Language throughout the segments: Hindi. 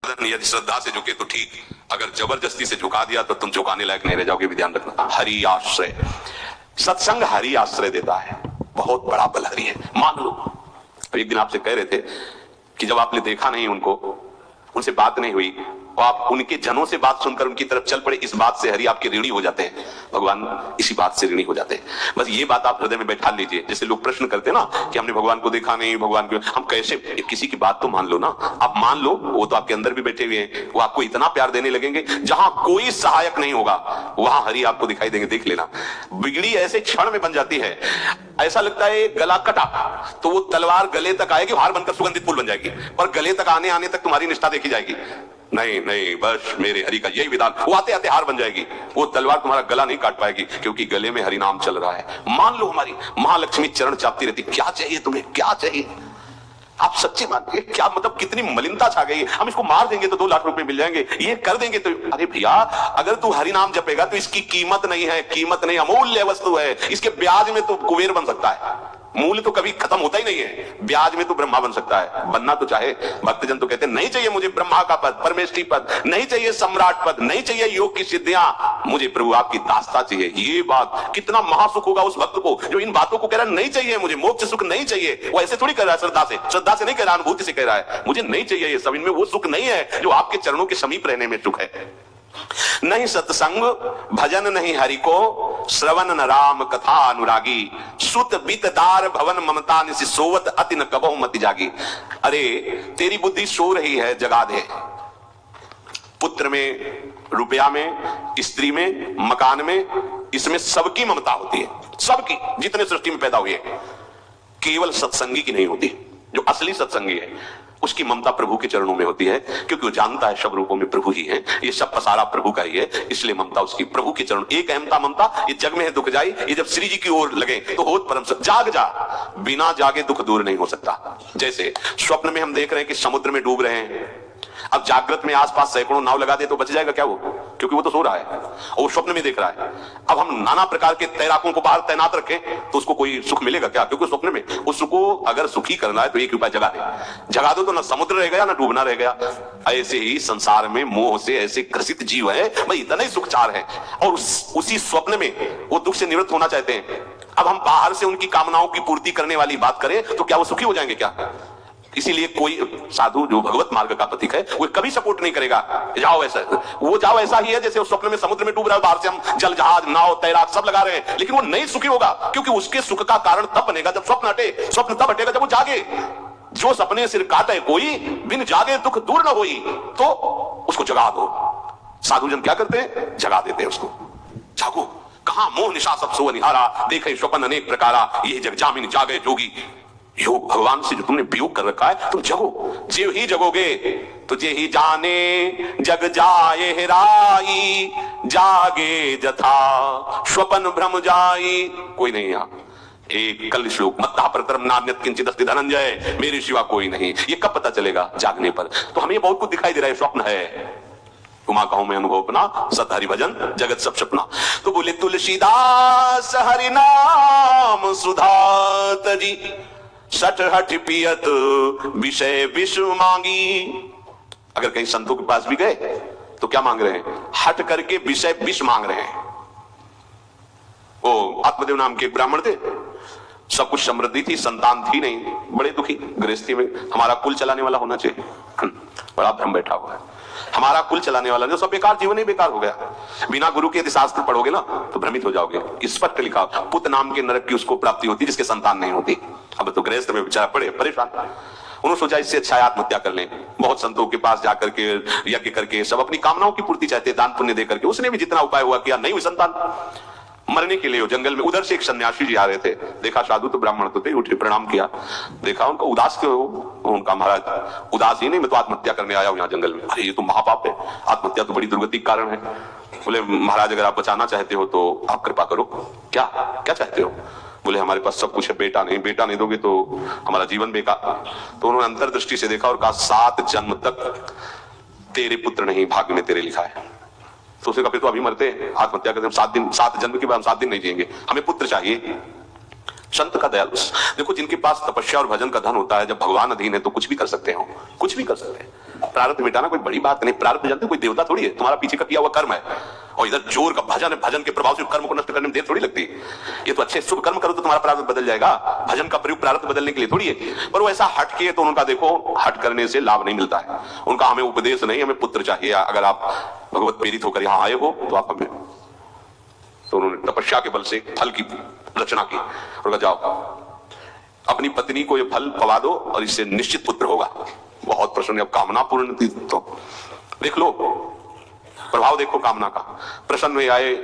यदि श्रद्धा से झुके तो ठीक, अगर जबरदस्ती से झुका दिया तो तुम झुकाने लायक नहीं रह जाओगे, भी ध्यान रखना। हरि आश्रय, सत्संग हरि आश्रय देता है, बहुत बड़ा बल हरि है, मान लो। एक दिन आपसे कह रहे थे कि जब आपने देखा नहीं उनको, उनसे बात नहीं हुई, और आप उनके जनों से बात सुनकर उनकी तरफ चल पड़े, इस बात से हरि आपके ऋणी हो जाते हैं, भगवान इसी बात से ऋणी हो जाते हैं। बस ये बात आप हृदय में बैठा लीजिए। जैसे लोग प्रश्न करते हैं ना कि हमने भगवान को देखा नहीं, भगवान को हम कैसे, किसी की बात तो मान लो ना, आप मान लो, वो तो आपके अंदर भी बैठे हुए हैं, वो आपको इतना प्यार देने लगेंगे, जहां कोई सहायक नहीं होगा वहां हरि आपको दिखाई देंगे। देख लेना, बिगड़ी ऐसे क्षण में बन जाती है, ऐसा लगता है गला कटा तो वो तलवार गले तक आएगी, हार बनकर सुगंधित फूल बन जाएगी, पर गले तक आने तक तुम्हारी निष्ठा देखी जाएगी। नहीं नहीं, बस मेरे हरि का यही विधान, वो आते आते हार बन जाएगी, वो तलवार तुम्हारा गला नहीं काट पाएगी, क्योंकि गले में हरि नाम चल रहा है। मान लो हमारी महालक्ष्मी चरण चापती रहती, क्या चाहिए तुम्हें, क्या चाहिए, आप सच्चे मानिए, क्या मतलब कितनी मलिनता छा गई। हम इसको मार देंगे तो 2 लाख रुपए मिल जाएंगे, ये कर देंगे तो, अरे भैया अगर तू हरि नाम जपेगा तो इसकी कीमत नहीं है, कीमत नहीं, अमूल्य वस्तु है, इसके ब्याज में तो कुबेर बन सकता है, मूल्य तो कभी खत्म होता ही नहीं है, ब्याज में तो ब्रह्मा बन सकता है, बनना तो चाहे। भक्तजन तो कहते हैं नहीं चाहिए मुझे ब्रह्मा का पद, परमेश्वरी पद, नहीं चाहिए सम्राट पद, नहीं चाहिए योग की सिद्धियां, मुझे प्रभु आपकी दास्ता चाहिए। ये बात कितना महासुख होगा उस भक्त को जो इन बातों को कह रहा है, नहीं चाहिए मुझे मोक्ष सुख नहीं चाहिए। वो ऐसे थोड़ी कह रहा है, श्रद्धा से नहीं कह रहा, अनुभूति से कह रहा है, मुझे नहीं चाहिए ये सब, इनमें वो सुख नहीं है जो आपके चरणों के समीप रहने में सुख है। नहीं सत्संग भजन नहीं हरि को, श्रवण न राम कथा अनुरागी, सुत बीतदार भवन ममता निसि सोवत अति न कबहु मति जागी। अरे तेरी बुद्धि सो रही है, जगा दे। पुत्र में, रुपया में, स्त्री में, मकान में, इसमें सबकी ममता होती है, सबकी, जितने सृष्टि में पैदा हुए, केवल सत्संगी की नहीं होती। जो असली सत्संगी है उसकी ममता प्रभु के चरणों में होती है, क्योंकि वो जानता है सब रूपों में प्रभु ही है, ये सब पसारा प्रभु का ही है, इसलिए ममता उसकी प्रभु के चरण। एक अहमता ममता, ये जग में है दुख जाई, ये जब श्री जी की ओर लगे तो होत परम सुख। जाग जा, बिना जागे दुख दूर नहीं हो सकता। जैसे स्वप्न में हम देख रहे हैं कि समुद्र में डूब रहे हैं, अब जागृत में आसपास सैकड़ों नाव लगा दे तो बच जाएगा क्या वो, क्योंकि वो तो सो रहा है और वो स्वप्न में देख रहा है। अब हम नाना प्रकार के तैराकों को बाहर तैनात रखें तो उसको कोई सुख मिलेगा क्या, क्योंकि स्वप्न में उसको अगर सुखी करना है तो एक उपाय जगा दो तो ना समुद्र रह गया ना डूबना रह गया। ऐसे ही संसार में मोह से ऐसे ग्रसित जीव है, भाई इतना ही सुखचार है, और उसी स्वप्न में वो दुख से निवृत्त होना चाहते हैं। अब हम बाहर से उनकी कामनाओं की पूर्ति करने वाली बात करें तो क्या वो सुखी हो जाएंगे क्या? इसीलिए कोई साधु जो भगवत मार्ग का पथिक है वो कभी सपोर्ट नहीं करेगा जाओ ऐसा, वो जाओ ऐसा ही है जैसे उस स्वप्न में समुद्र में डूब रहा है, बाहर से हम जल जहाज नाव तैराक सब लगा रहे हैं, लेकिन वो नहीं सुखी होगा, क्योंकि उसके सुख का कारण तब बनेगा जब स्वप्न हटे। स्वप्न तब हटेगा जब वो जागे। जो सपने सिर काटे कोई, बिन जागे दुख दूर न होई, तो उसको जगा दो। साधुजन क्या करते हैं, जगा देते हैं उसको। जागो, कहां मोह निशा सब सो निहारा, देखे स्वप्न अनेक प्रकारा, ये जग जामिन जागे जोगी। योग भगवान से जो तुमने वियोग कर रखा है, तुम जगो, जे ही जगोगे तुझे ही जाने जग जाए हेराई, जागे जथा स्वपन भ्रम जाई। कोई नहीं यहाँ, एक कल श्लोक मत्ता परतरम नान्यत किंचित अस्ति धनंजय, मेरे सिवा कोई नहीं, ये कब पता चलेगा, जागने पर। तो हमें बहुत कुछ दिखाई दे रहा है, स्वप्न है, उमा कहूं मैं अनुभव अपना, सत हरि भजन जगत सब सपना। तो बोले तुलसीदास हरि नाम सुधा तजी, सठ हठ पियत विषय विश्व मांगी। अगर कहीं संतों के पास भी गए तो क्या मांग रहे हैं, हट करके विषय विष मांग रहे हैं। वो आत्मदेव नाम के ब्राह्मण थे, सब कुछ समृद्धि थी, संतान थी नहीं, बड़े दुखी गृहस्थी में। हमारा कुल चलाने वाला होना चाहिए, बड़ा भ्रम बैठा हुआ है, हमारा कुल चलाने वाला जो सब बेकार, जीवन ही बेकार हो गया। बिना गुरु के यदि शास्त्र पढ़ोगे ना तो भ्रमित हो जाओगे। स्पष्ट लिखा, पुत्र नाम के नरक की उसको प्राप्ति होती जिसके संतान नहीं होती। अब तो गृहस्थ में बेचारा पड़े परेशान, उन्होंने सोचा इससे अच्छा आत्महत्या कर लें। बहुत संतों के पास जाकर के यज्ञ करके सब अपनी कामनाओं की पूर्ति चाहते, दान पुण्य दे करके। उसने भी जितना उपाय हुआ किया, नहीं हुई संतान, मरने के लिए वो जंगल में। उधर से एक सन्यासी जी आ रहे थे, देखा साधु तो ब्राह्मण तो थे, उठे प्रणाम किया, देखा उनका उदास क्यों, उनका महाराज उदास ही नहीं, मैं तो आत्महत्या करने आया हूं यहाँ जंगल में। अरे ये तो महापाप है, आत्महत्या तो बड़ी दुर्गति का कारण है। बोले महाराज अगर आप बचाना चाहते हो तो आप कृपा करो। क्या क्या चाहते हो? बोले हमारे पास सब कुछ है, बेटा नहीं दोगे तो हमारा जीवन बेकार। तो उन्होंने अंतर्दृष्टि से देखा और कहा 7 जन्म तक तेरे पुत्र नहीं भाग्य में तेरे लिखा है। तो उसने कहा फिर तो अभी मरते हैं, आत्महत्या करते हैं, 7 जन्म के बाद हम 7 दिन नहीं जिएंगे, हमें पुत्र चाहिए। संत का दयालु देखो, जिनके पास तपस्या और भजन का धन होता है, जब भगवान अधीन है तो कुछ भी कर सकते हो, कुछ भी कर सकते हैं। प्रारब्ध मिटाना कोई बड़ी बात नहीं। प्रारब्ध जानते हो, कोई देवता थोड़ी है, तुम्हारा पीछे का किया हुआ कर्म है। और इधर जोर का भजन है, भजन के प्रभाव से कर्म को नष्ट करने में देर थोड़ी लगती है। ये तो अच्छे शुभ कर्म करो तो तुम्हारा प्रारब्ध बदल जाएगा। भजन का प्रयोग प्रारब्ध बदलने के लिए थोड़ी है। पर वो ऐसा हट के, तो उनका देखो हट करने से लाभ नहीं मिलता है। उनका हमें उपदेश नहीं, हमें पुत्र चाहिए। अगर आप भगवत प्रेरित होकर यहाँ आए हो तो आप हमें, तो उन्होंने तपस्या के बल से फल की रचना की और जाओ अपनी पत्नी को ये फल पवा दो और इससे निश्चित पुत्र होगा। बहुत प्रसन्न, अब कामना पूर्ण थी तो देख लो, प्रभाव देखो कामना का। प्रसन्न हुए आए,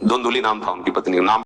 धुंधुली नाम था उनकी पत्नी का नाम।